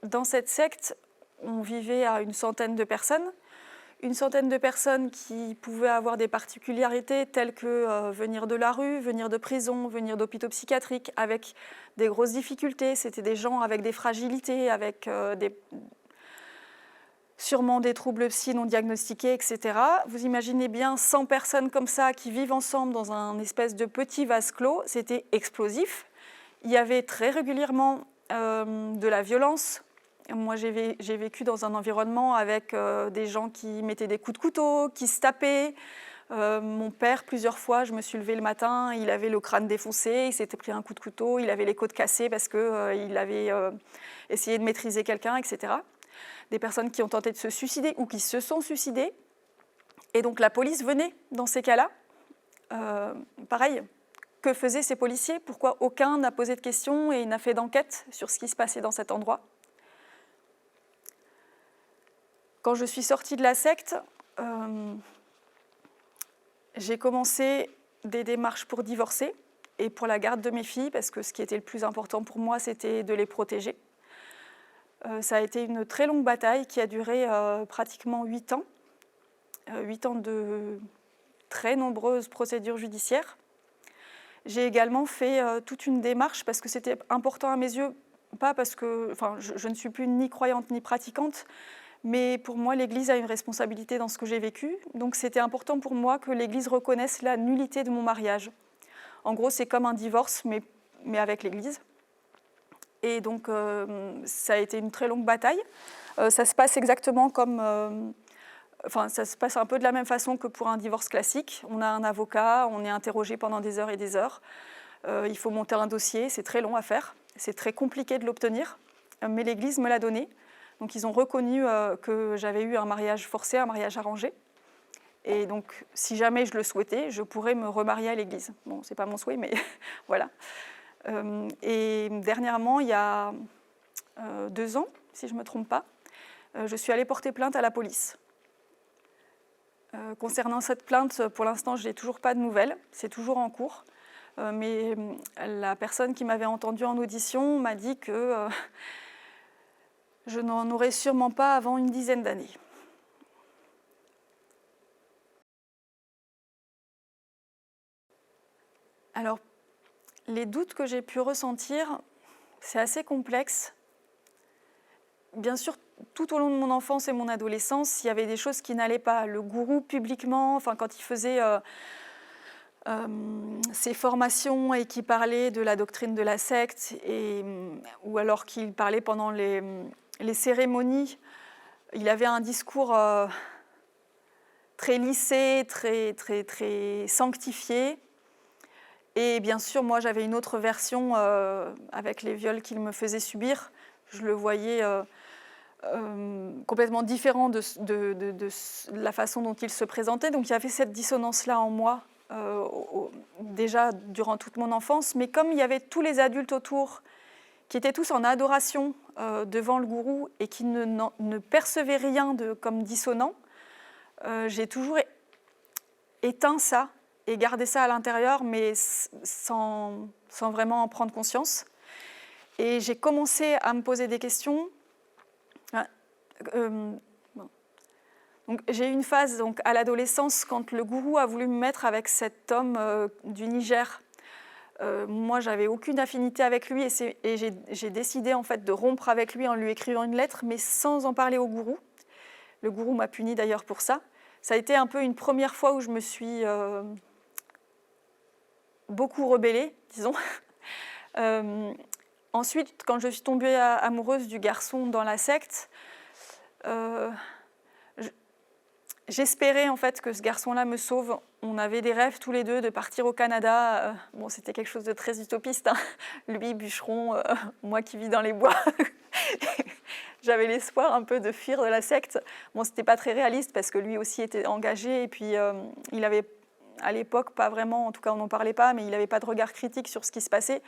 dans cette secte, on vivait à une centaine de personnes. Une centaine de personnes qui pouvaient avoir des particularités telles que venir de la rue, venir de prison, venir d'hôpitaux psychiatriques, avec des grosses difficultés. C'était des gens avec des fragilités, avec sûrement des troubles psy non diagnostiqués, etc. Vous imaginez bien 100 personnes comme ça qui vivent ensemble dans un espèce de petit vase clos. C'était explosif. Il y avait très régulièrement de la violence. Moi, j'ai vécu dans un environnement avec des gens qui mettaient des coups de couteau, qui se tapaient. Mon père, plusieurs fois, je me suis levée le matin, il avait le crâne défoncé, il s'était pris un coup de couteau, il avait les côtes cassées parce qu'il avait essayé de maîtriser quelqu'un, etc. Des personnes qui ont tenté de se suicider ou qui se sont suicidées. Et donc la police venait dans ces cas-là. Pareil, que faisaient ces policiers? Pourquoi aucun n'a posé de questions et n'a fait d'enquête sur ce qui se passait dans cet endroit? Quand je suis sortie de la secte, j'ai commencé des démarches pour divorcer et pour la garde de mes filles, parce que ce qui était le plus important pour moi, c'était de les protéger. Ça a été une très longue bataille qui a duré pratiquement 8 ans. 8 ans de très nombreuses procédures judiciaires. J'ai également fait toute une démarche, parce que c'était important à mes yeux, pas parce que je ne suis plus ni croyante ni pratiquante, mais pour moi, l'Église a une responsabilité dans ce que j'ai vécu. Donc c'était important pour moi que l'Église reconnaisse la nullité de mon mariage. En gros, c'est comme un divorce, mais avec l'Église. Et donc, ça a été une très longue bataille. Ça se passe exactement comme... ça se passe un peu de la même façon que pour un divorce classique. On a un avocat, on est interrogé pendant des heures et des heures. Il faut monter un dossier, c'est très long à faire. C'est très compliqué de l'obtenir, mais l'Église me l'a donné. Donc ils ont reconnu que j'avais eu un mariage forcé, un mariage arrangé. Et donc, si jamais je le souhaitais, je pourrais me remarier à l'Église. Bon, c'est pas mon souhait, mais voilà. Et dernièrement, il y a 2 ans, si je ne me trompe pas, je suis allée porter plainte à la police. Concernant cette plainte, pour l'instant, je n'ai toujours pas de nouvelles. C'est toujours en cours. Mais la personne qui m'avait entendue en audition m'a dit que je n'en aurais sûrement pas avant une dizaine d'années. Alors, les doutes que j'ai pu ressentir, c'est assez complexe. Bien sûr, tout au long de mon enfance et mon adolescence, il y avait des choses qui n'allaient pas. Le gourou, publiquement, quand il faisait ses formations et qu'il parlait de la doctrine de la secte, ou alors qu'il parlait pendant les cérémonies, il avait un discours très lissé, très sanctifié. Et bien sûr, moi, j'avais une autre version avec les viols qu'il me faisait subir. Je le voyais complètement différent de la façon dont il se présentait. Donc il y avait cette dissonance-là en moi, déjà durant toute mon enfance. Mais comme il y avait tous les adultes autour qui étaient tous en adoration devant le gourou et qui ne percevaient rien comme dissonant, j'ai toujours éteint ça et gardé ça à l'intérieur, mais sans vraiment en prendre conscience. Et j'ai commencé à me poser des questions. Donc, j'ai eu une phase à l'adolescence quand le gourou a voulu me mettre avec cet homme du Niger. Moi, j'avais aucune affinité avec lui et j'ai décidé en fait de rompre avec lui en lui écrivant une lettre, mais sans en parler au gourou. Le gourou m'a puni d'ailleurs pour ça. Ça a été un peu une première fois où je me suis beaucoup rebellée, disons. Ensuite, quand je suis tombée amoureuse du garçon dans la secte, j'espérais en fait que ce garçon-là me sauve. On avait des rêves tous les deux de partir au Canada. Bon, c'était quelque chose de très utopiste, hein. Lui, bûcheron, moi qui vis dans les bois. J'avais l'espoir un peu de fuir de la secte. Bon, c'était pas très réaliste parce que lui aussi était engagé et puis il avait à l'époque pas vraiment, en tout cas on n'en parlait pas, mais il n'avait pas de regard critique sur ce qui se passait.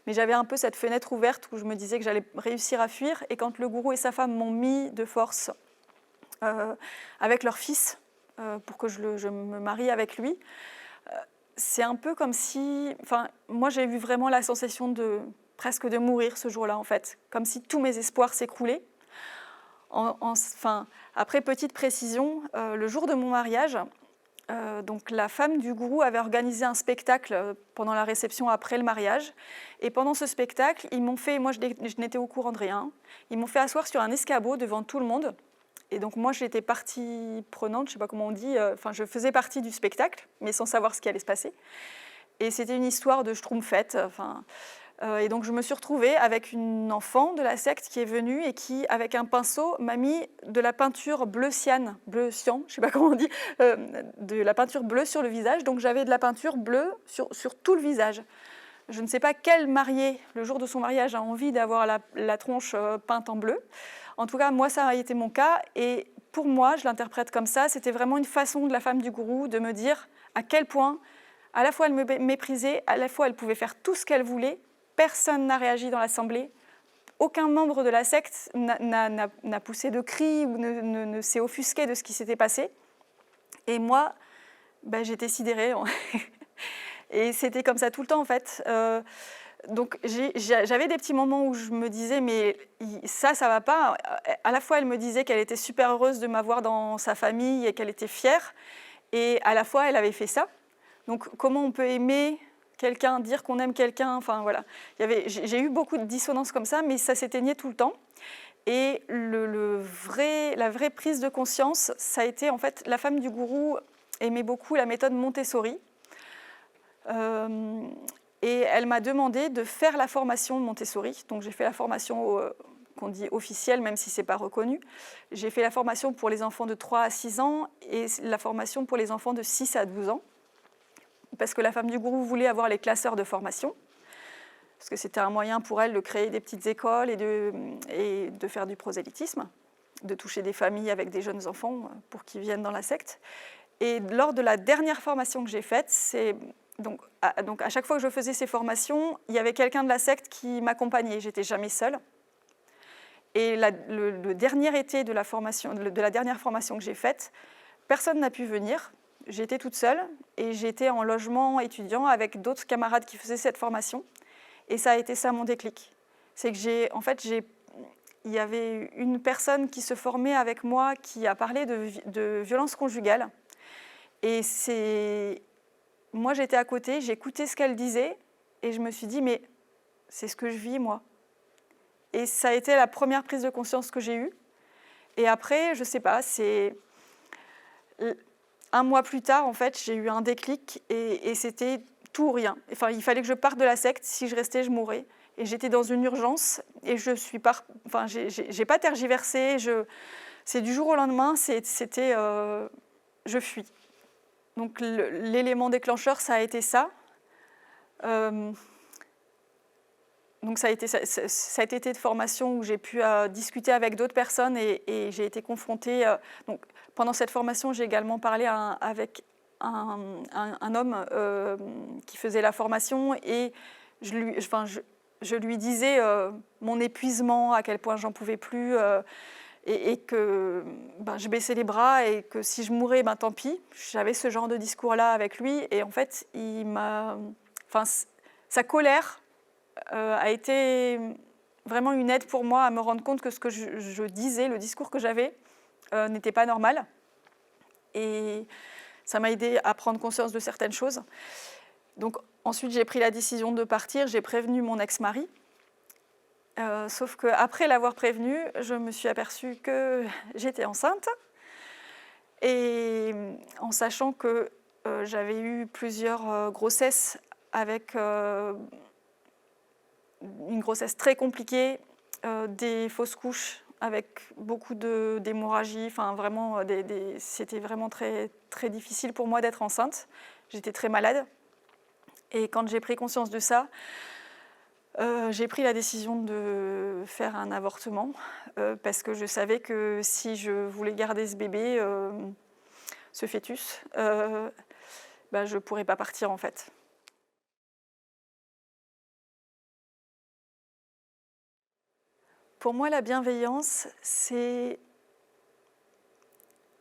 Mais j'avais un peu cette fenêtre ouverte où je me disais que j'allais réussir à fuir. Et quand le gourou et sa femme m'ont mis de force avec leur fils pour que je me marie avec lui, c'est un peu comme si... moi j'ai eu vraiment la sensation presque de mourir ce jour-là en fait, comme si tous mes espoirs s'écroulaient. Après, petite précision, le jour de mon mariage, donc la femme du gourou avait organisé un spectacle pendant la réception après le mariage. Et pendant ce spectacle, ils m'ont fait, moi je n'étais au courant de rien, ils m'ont fait asseoir sur un escabeau devant tout le monde. Et donc moi j'étais partie prenante, je ne sais pas comment on dit, je faisais partie du spectacle, mais sans savoir ce qui allait se passer. Et c'était une histoire de schtroumpfette. Et donc je me suis retrouvée avec une enfant de la secte qui est venue et qui, avec un pinceau, m'a mis de la peinture bleu cyan, je ne sais pas comment on dit, de la peinture bleue sur le visage. Donc j'avais de la peinture bleue sur tout le visage. Je ne sais pas quel marié, le jour de son mariage, a envie d'avoir la tronche peinte en bleu. En tout cas, moi, ça a été mon cas. Et pour moi, je l'interprète comme ça, c'était vraiment une façon de la femme du gourou de me dire à quel point, à la fois elle me méprisait, à la fois elle pouvait faire tout ce qu'elle voulait. Personne n'a réagi dans l'assemblée. Aucun membre de la secte n'a poussé de cris ou ne s'est offusqué de ce qui s'était passé. Et moi, j'étais sidérée. Et c'était comme ça tout le temps, en fait. Donc, j'avais des petits moments où je me disais, mais ça va pas. À la fois, elle me disait qu'elle était super heureuse de m'avoir dans sa famille et qu'elle était fière. Et à la fois, elle avait fait ça. Donc, comment on peut aimer quelqu'un, dire qu'on aime quelqu'un, voilà. J'ai eu beaucoup de dissonances comme ça, mais ça s'éteignait tout le temps. Et la vraie prise de conscience, ça a été, en fait, la femme du gourou aimait beaucoup la méthode Montessori. Et elle m'a demandé de faire la formation Montessori. Donc j'ai fait la formation qu'on dit officielle, même si ce n'est pas reconnu. J'ai fait la formation pour les enfants de 3 à 6 ans et la formation pour les enfants de 6 à 12 ans. Parce que la femme du gourou voulait avoir les classeurs de formation, parce que c'était un moyen pour elle de créer des petites écoles et de faire du prosélytisme, de toucher des familles avec des jeunes enfants pour qu'ils viennent dans la secte. Et lors de la dernière formation que j'ai faite, donc à chaque fois que je faisais ces formations, il y avait quelqu'un de la secte qui m'accompagnait, j'étais jamais seule. Et le dernier été de la dernière formation que j'ai faite, personne n'a pu venir. J'étais toute seule et j'étais en logement étudiant avec d'autres camarades qui faisaient cette formation. Et ça a été ça mon déclic. C'est que il y avait une personne qui se formait avec moi qui a parlé de violence conjugale. Et moi, j'étais à côté, j'écoutais ce qu'elle disait et je me suis dit, mais c'est ce que je vis, moi. Et ça a été la première prise de conscience que j'ai eue. Et après, je ne sais pas, c'est... Un mois plus tard, en fait, j'ai eu un déclic et c'était tout ou rien. Enfin, il fallait que je parte de la secte. Si je restais, je mourrais. Et j'étais dans une urgence et je suis enfin, j'ai pas tergiversé. C'est du jour au lendemain, c'était je fuis. Donc l'élément déclencheur, ça a été ça. Donc ça a été cet été de formation où j'ai pu discuter avec d'autres personnes et j'ai été confrontée. Donc pendant cette formation, j'ai également parlé avec un homme qui faisait la formation et je lui disais mon épuisement, à quel point j'en pouvais plus et que je baissais les bras et que si je mourais, tant pis. J'avais ce genre de discours-là avec lui et en fait, sa colère a été vraiment une aide pour moi à me rendre compte que ce que je disais, le discours que j'avais, n'était pas normal. Et ça m'a aidé à prendre conscience de certaines choses. Donc ensuite, j'ai pris la décision de partir. J'ai prévenu mon ex-mari. Sauf qu'après l'avoir prévenu, je me suis aperçue que j'étais enceinte. Et en sachant que j'avais eu plusieurs grossesses avec une grossesse très compliquée, des fausses couches avec beaucoup d'hémorragie. Enfin, vraiment, c'était vraiment très, très difficile pour moi d'être enceinte. J'étais très malade. Et quand j'ai pris conscience de ça, j'ai pris la décision de faire un avortement parce que je savais que si je voulais garder ce bébé, ce fœtus, je ne pourrais pas partir en fait. Pour moi, la bienveillance, c'est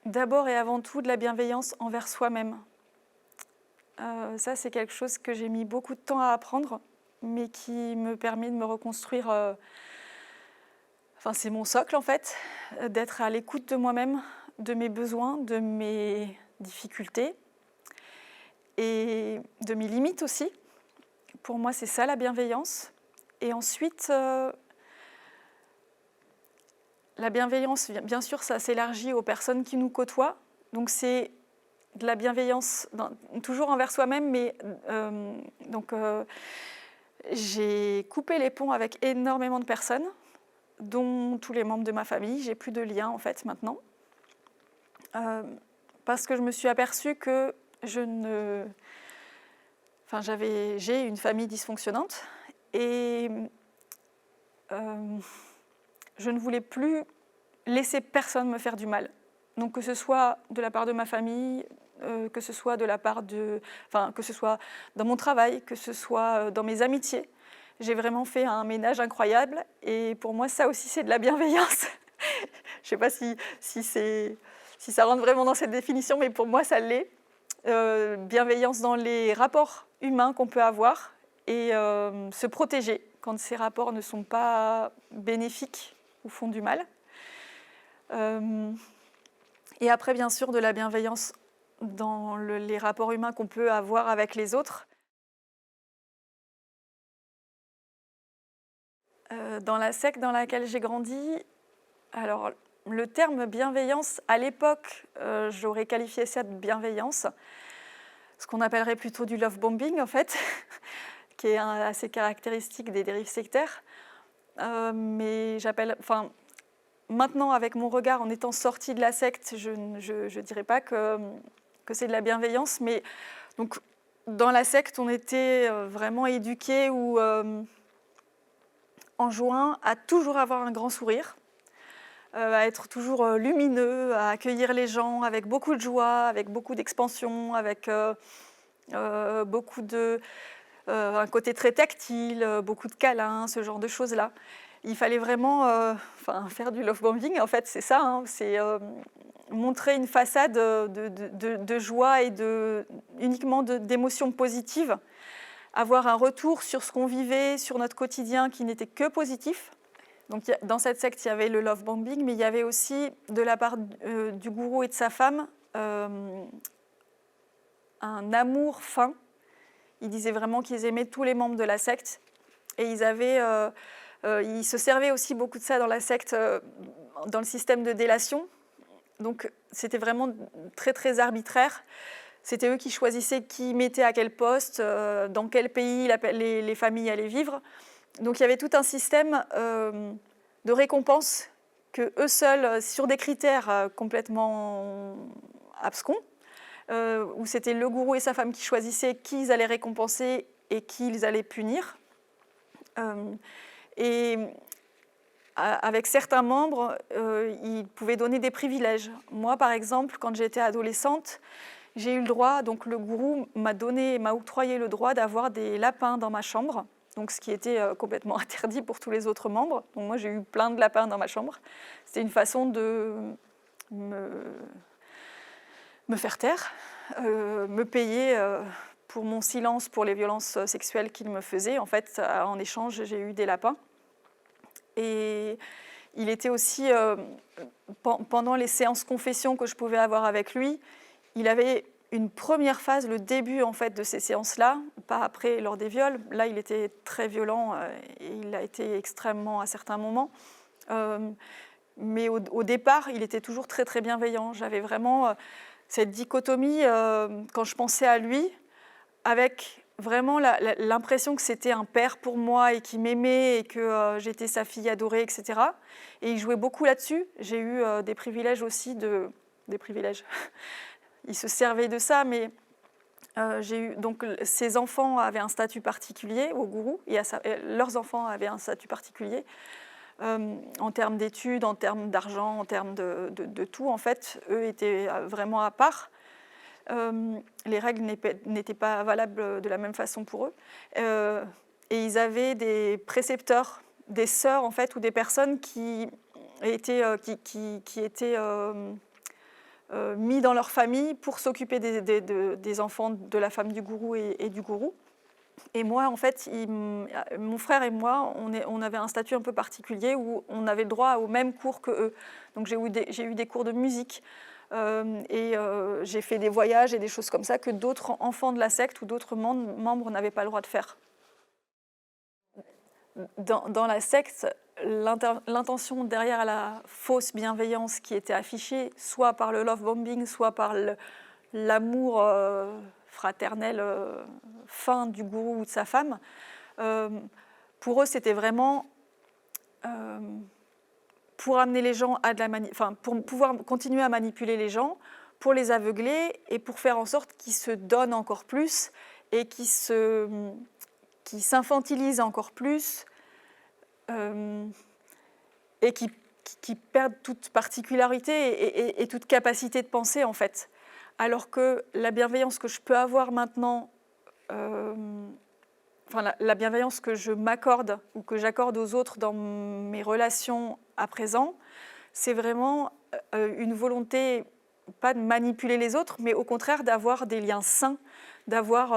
d'abord et avant tout de la bienveillance envers soi-même. Ça, c'est quelque chose que j'ai mis beaucoup de temps à apprendre, mais qui me permet de me reconstruire. C'est mon socle, en fait, d'être à l'écoute de moi-même, de mes besoins, de mes difficultés et de mes limites aussi. Pour moi, c'est ça la bienveillance. Et ensuite... La bienveillance, bien sûr, ça s'élargit aux personnes qui nous côtoient. Donc c'est de la bienveillance toujours envers soi-même, mais j'ai coupé les ponts avec énormément de personnes, dont tous les membres de ma famille. J'ai plus de lien en fait maintenant, parce que je me suis aperçue que j'ai une famille dysfonctionnante et je ne voulais plus laisser personne me faire du mal. Donc que ce soit de la part de ma famille, que ce soit que ce soit dans mon travail, que ce soit dans mes amitiés. J'ai vraiment fait un ménage incroyable et pour moi ça aussi c'est de la bienveillance. Je ne sais pas si ça rentre vraiment dans cette définition, mais pour moi ça l'est. Bienveillance dans les rapports humains qu'on peut avoir et se protéger quand ces rapports ne sont pas bénéfiques ou font du mal. Et après, bien sûr, de la bienveillance dans les rapports humains qu'on peut avoir avec les autres. Dans la secte dans laquelle j'ai grandi, alors le terme bienveillance, à l'époque, j'aurais qualifié ça de bienveillance, ce qu'on appellerait plutôt du love bombing en fait, qui est assez caractéristique des dérives sectaires. Mais maintenant, avec mon regard, en étant sortie de la secte, je ne dirais pas que c'est de la bienveillance, mais donc, dans la secte, on était vraiment éduqués ou enjoints à toujours avoir un grand sourire, à être toujours lumineux, à accueillir les gens avec beaucoup de joie, avec beaucoup d'expansion, avec beaucoup un côté très tactile, beaucoup de câlins, ce genre de choses-là. il fallait vraiment faire du love bombing, en fait, c'est ça, hein, c'est montrer une façade de joie et uniquement d'émotions positives, avoir un retour sur ce qu'on vivait, sur notre quotidien qui n'était que positif. Donc, dans cette secte, il y avait le love bombing, mais il y avait aussi, de la part du gourou et de sa femme, un amour fin. Ils disaient vraiment qu'ils aimaient tous les membres de la secte. Et ils se servaient aussi beaucoup de ça dans la secte, dans le système de délation. Donc, c'était vraiment très, très arbitraire. C'était eux qui choisissaient qui mettait à quel poste, dans quel pays les familles allaient vivre. Donc, il y avait tout un système de récompense que eux seuls, sur des critères complètement abscons, où c'était le gourou et sa femme qui choisissaient qui ils allaient récompenser et qui ils allaient punir. Et avec certains membres, ils pouvaient donner des privilèges. Moi, par exemple, quand j'étais adolescente, j'ai eu le droit, donc le gourou m'a octroyé le droit d'avoir des lapins dans ma chambre, donc ce qui était complètement interdit pour tous les autres membres. Donc moi, j'ai eu plein de lapins dans ma chambre. C'était une façon de me faire taire, me payer pour mon silence, pour les violences sexuelles qu'il me faisait. En fait, en échange, j'ai eu des lapins. Et il était aussi, pendant les séances confession que je pouvais avoir avec lui, il avait une première phase, le début en fait de ces séances-là, pas après lors des viols. Là, il était très violent et il a été extrêmement à certains moments. Mais au départ, il était toujours très très bienveillant. J'avais vraiment cette dichotomie quand je pensais à lui, avec vraiment l'impression que c'était un père pour moi et qu'il m'aimait et que j'étais sa fille adorée, etc. Et il jouait beaucoup là-dessus. J'ai eu des privilèges aussi, des privilèges. Il se servait de ça, mais donc ses enfants avaient un statut particulier au gourou, et leurs enfants avaient un statut particulier en termes d'études, en termes d'argent, en termes de tout. En fait, eux étaient vraiment à part. Les règles n'étaient pas valables de la même façon pour eux. Et ils avaient des précepteurs, des sœurs en fait, ou des personnes qui étaient mis dans leur famille pour s'occuper des enfants de la femme du gourou et du gourou. Et moi, en fait, mon frère et moi, on avait un statut un peu particulier où on avait le droit aux mêmes cours qu'eux. Donc j'ai eu des cours de musique. J'ai fait des voyages et des choses comme ça que d'autres enfants de la secte ou d'autres membres n'avaient pas le droit de faire. Dans la secte, l'intention derrière la fausse bienveillance qui était affichée, soit par le love bombing, soit par l'amour fraternel fin du gourou ou de sa femme, pour eux c'était vraiment pour amener les gens à pour pouvoir continuer à manipuler les gens, pour les aveugler et pour faire en sorte qu'ils se donnent encore plus et qu'ils s'infantilisent encore plus et qui perdent toute particularité et toute capacité de penser en fait. Alors que la bienveillance que je peux avoir maintenant, la bienveillance que je m'accorde ou que j'accorde aux autres dans mes relations à présent, c'est vraiment une volonté, pas de manipuler les autres, mais au contraire d'avoir des liens sains, d'avoir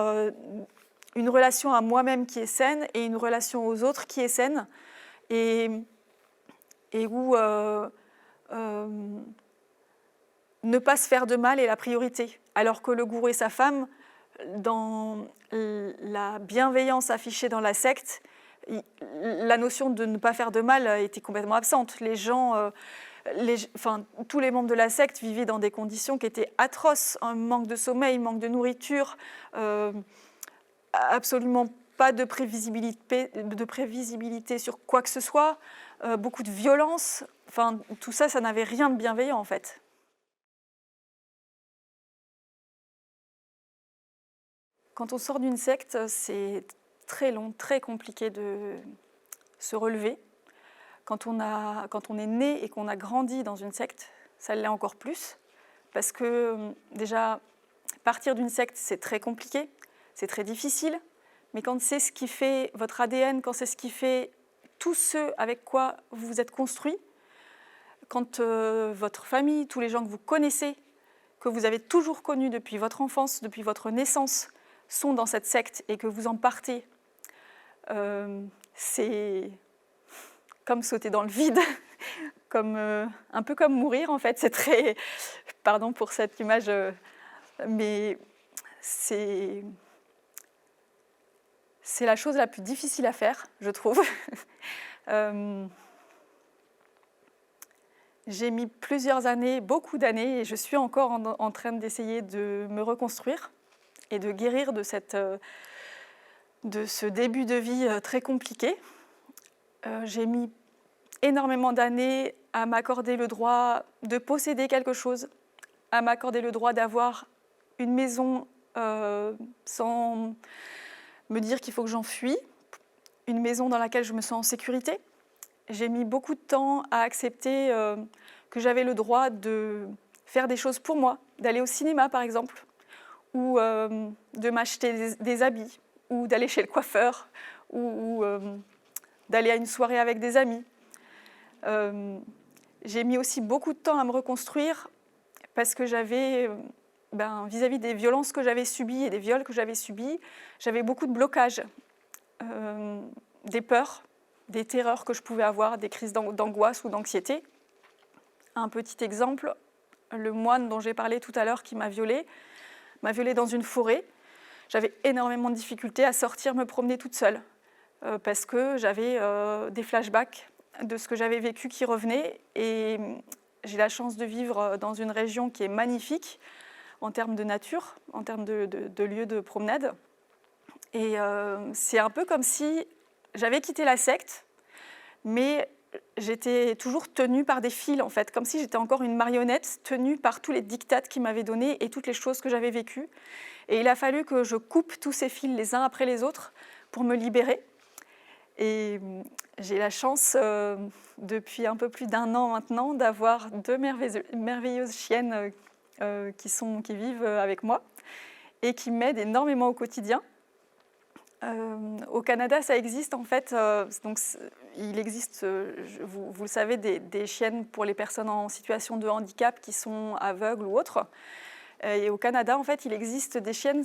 une relation à moi-même qui est saine et une relation aux autres qui est saine, et où ne pas se faire de mal est la priorité. Alors que le gourou et sa femme, dans la bienveillance affichée dans la secte, la notion de ne pas faire de mal était complètement absente. Les gens, tous les membres de la secte vivaient dans des conditions qui étaient atroces, un manque de sommeil, manque de nourriture, absolument pas de prévisibilité sur quoi que ce soit, beaucoup de violence. Enfin, tout ça, ça n'avait rien de bienveillant en fait. Quand on sort d'une secte, c'est très long, très compliqué de se relever. Quand on est né et qu'on a grandi dans une secte, ça l'est encore plus. Parce que déjà, partir d'une secte, c'est très compliqué, c'est très difficile. Mais quand c'est ce qui fait votre ADN, quand c'est ce qui fait tous ceux avec quoi vous vous êtes construit, quand votre famille, tous les gens que vous connaissez, que vous avez toujours connus depuis votre enfance, depuis votre naissance, sont dans cette secte et que vous en partez, c'est comme sauter dans le vide, un peu comme mourir en fait. C'est très... Pardon pour cette image, mais c'est la chose la plus difficile à faire, je trouve. J'ai mis plusieurs années, beaucoup d'années, et je suis encore en train d'essayer de me reconstruire et de guérir de ce début de vie très compliqué. J'ai mis énormément d'années à m'accorder le droit de posséder quelque chose, à m'accorder le droit d'avoir une maison sans me dire qu'il faut que j'en fuis, une maison dans laquelle je me sens en sécurité. J'ai mis beaucoup de temps à accepter que j'avais le droit de faire des choses pour moi, d'aller au cinéma par exemple, ou de m'acheter des habits, ou d'aller chez le coiffeur, ou d'aller à une soirée avec des amis. J'ai mis aussi beaucoup de temps à me reconstruire parce que j'avais, vis-à-vis des violences que j'avais subies et des viols que j'avais subis, j'avais beaucoup de blocages, des peurs, des terreurs que je pouvais avoir, des crises d'angoisse ou d'anxiété. Un petit exemple, le moine dont j'ai parlé tout à l'heure qui m'a violée dans une forêt. J'avais énormément de difficultés à sortir me promener toute seule parce que j'avais des flashbacks de ce que j'avais vécu qui revenaient, et j'ai la chance de vivre dans une région qui est magnifique en termes de nature, en termes de lieux de promenade. Et c'est un peu comme si j'avais quitté la secte, mais j'étais toujours tenue par des fils, en fait, comme si j'étais encore une marionnette tenue par tous les diktats qu'ils m'avaient donnés et toutes les choses que j'avais vécues. Et il a fallu que je coupe tous ces fils les uns après les autres pour me libérer. Et j'ai la chance, depuis un peu plus d'1 an maintenant, d'avoir 2 merveilleuses chiennes qui vivent avec moi et qui m'aident énormément au quotidien. Au Canada, ça existe en fait, il existe, vous le savez, des chiennes pour les personnes en situation de handicap qui sont aveugles ou autres. Et au Canada, en fait, il existe des chiennes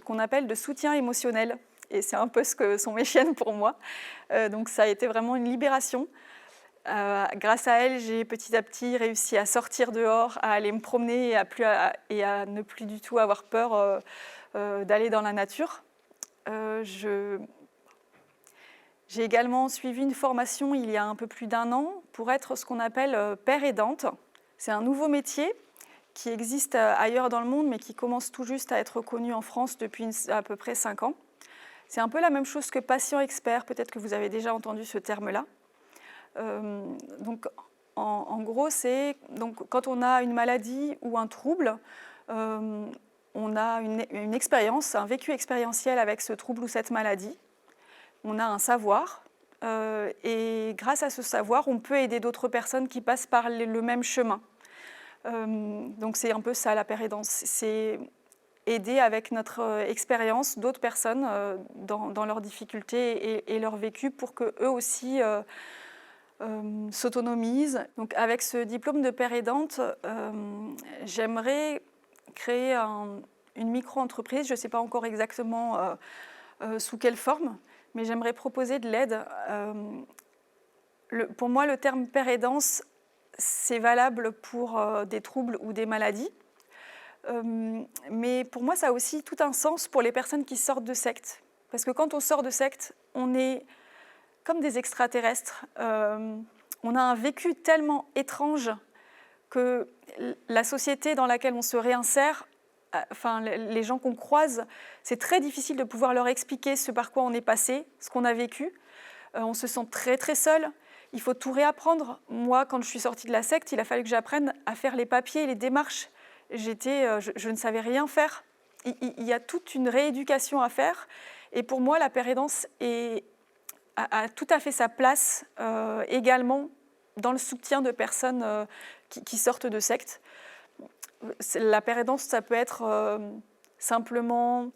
qu'on appelle de soutien émotionnel. Et c'est un peu ce que sont mes chiennes pour moi. Donc ça a été vraiment une libération. Grâce à elles, j'ai petit à petit réussi à sortir dehors, à aller me promener et à ne plus du tout avoir peur d'aller dans la nature. J'ai également suivi une formation il y a un peu plus d'1 an pour être ce qu'on appelle père aidante. C'est un nouveau métier qui existe ailleurs dans le monde, mais qui commence tout juste à être connu en France depuis à peu près 5 ans. C'est un peu la même chose que patient expert, peut-être que vous avez déjà entendu ce terme-là. Donc, en gros, c'est quand on a une maladie ou un trouble, on a une expérience, un vécu expérientiel avec ce trouble ou cette maladie. On a un savoir, et grâce à ce savoir, on peut aider d'autres personnes qui passent par le même chemin. Donc c'est un peu ça la pérédance, c'est aider avec notre expérience d'autres personnes dans leurs difficultés et leur vécu pour qu'eux aussi s'autonomisent. Donc avec ce diplôme de père aidante, j'aimerais créer une micro-entreprise, je ne sais pas encore exactement sous quelle forme, mais j'aimerais proposer de l'aide. Pour moi, le terme père aidance, c'est valable pour des troubles ou des maladies. Mais pour moi, ça a aussi tout un sens pour les personnes qui sortent de secte. Parce que quand on sort de secte, on est comme des extraterrestres. On a un vécu tellement étrange que la société dans laquelle on se réinsère, les gens qu'on croise, c'est très difficile de pouvoir leur expliquer ce par quoi on est passé, ce qu'on a vécu. On se sent très très seul. Il faut tout réapprendre. Moi, quand je suis sortie de la secte, il a fallu que j'apprenne à faire les papiers, les démarches. Je ne savais rien faire. Il y a toute une rééducation à faire. Et pour moi, la père aidance a tout à fait sa place également dans le soutien de personnes qui sortent de secte. La père aidance, ça peut être simplement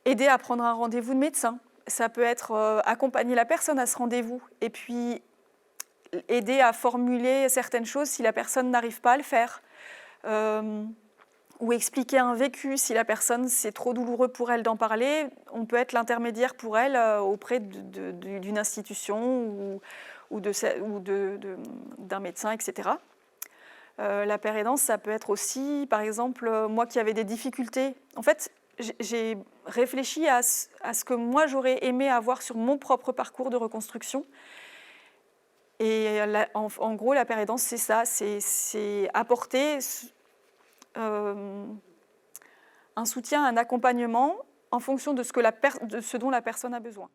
aider à prendre un rendez-vous de médecin. ça peut être accompagner la personne à ce rendez-vous et puis aider à formuler certaines choses si la personne n'arrive pas à le faire. Ou expliquer un vécu si la personne, c'est trop douloureux pour elle d'en parler. On peut être l'intermédiaire pour elle auprès d'une institution ou d'un médecin, etc. La paire aidance, ça peut être aussi, par exemple, moi qui avais des difficultés. En fait, j'ai réfléchi à ce que moi j'aurais aimé avoir sur mon propre parcours de reconstruction. Et en gros, la paire aidance, c'est ça, c'est apporter un soutien, un accompagnement en fonction de ce dont la personne a besoin.